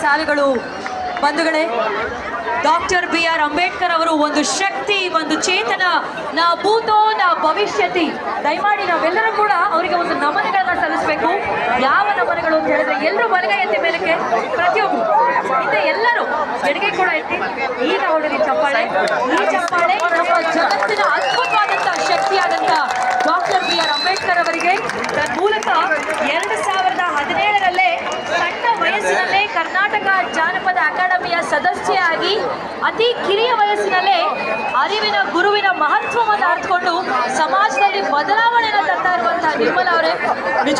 ಸಾಲುಗಳು ಬಂಧುಗಳೇ. Doctor BR Ambedkar ಅವರು ಒಂದು ಶಕ್ತಿ, ಒಂದು ಚೇತನ, ನಾ ಭೂತೋ ನಾ ಭವಿಷ್ಯತಿ. ದಯಮಾಡಿ ನಾವೆಲ್ಲರೂ ಕೂಡ ಅವರಿಗೆ ಒಂದು ನಮನಗಳನ್ನ ಸಲ್ಲಿಸಬೇಕು. ಯಾವ ನಮನಗಳು ಅಂತ ಹೇಳಿದ್ರೆ ಎಲ್ಲರೂ ಬಲಗೈ ಎತ್ತಿ ಮೇಲಕ್ಕೆ, ಪ್ರತಿಯೊಬ್ಬರು ಹಿಂದೆ ಎಲ್ಲರೂ ಎಡಗೈ ಕೂಡ ಎತ್ತಿ. ಈಗ ಹೊಡೆದಿ ಚಪ್ಪಾಳೆ. ಈ ಚಪ್ಪಾಳೆ ನಮ್ಮ ಜಗತ್ತಿನ ಅದ್ಭುತವಾದಂತಹ ಶಕ್ತಿಯಾದಂತ ಡಾಕ್ಟರ್ BR ಅಂಬೇಡ್ಕರ್ ಅವರಿಗೆ ಮೂಲಕ 2017ರಲ್ಲೇ ಸಣ್ಣ ವಯಸ್ಸಿನಲ್ಲೇ ಕರ್ನಾಟಕ ಜಾನಪದ ಅಕಾಡೆಮಿಯ ಸದಸ್ಯೆಯಾಗಿ ಅತಿ ಕಿರಿಯ ವಯಸ್ಸಿನಲ್ಲೇ ಅರಿವಿನ ಗುರುವಿನ ಮಹತ್ವವನ್ನು ಅರ್ಥಕೊಂಡು ಸಮಾಜದಲ್ಲಿ ಬದಲಾವಣೆಯನ್ನು ತರ್ತಾ ಇರುವಂತಹ ನಿರ್ಮಲಾ ಅವರೇ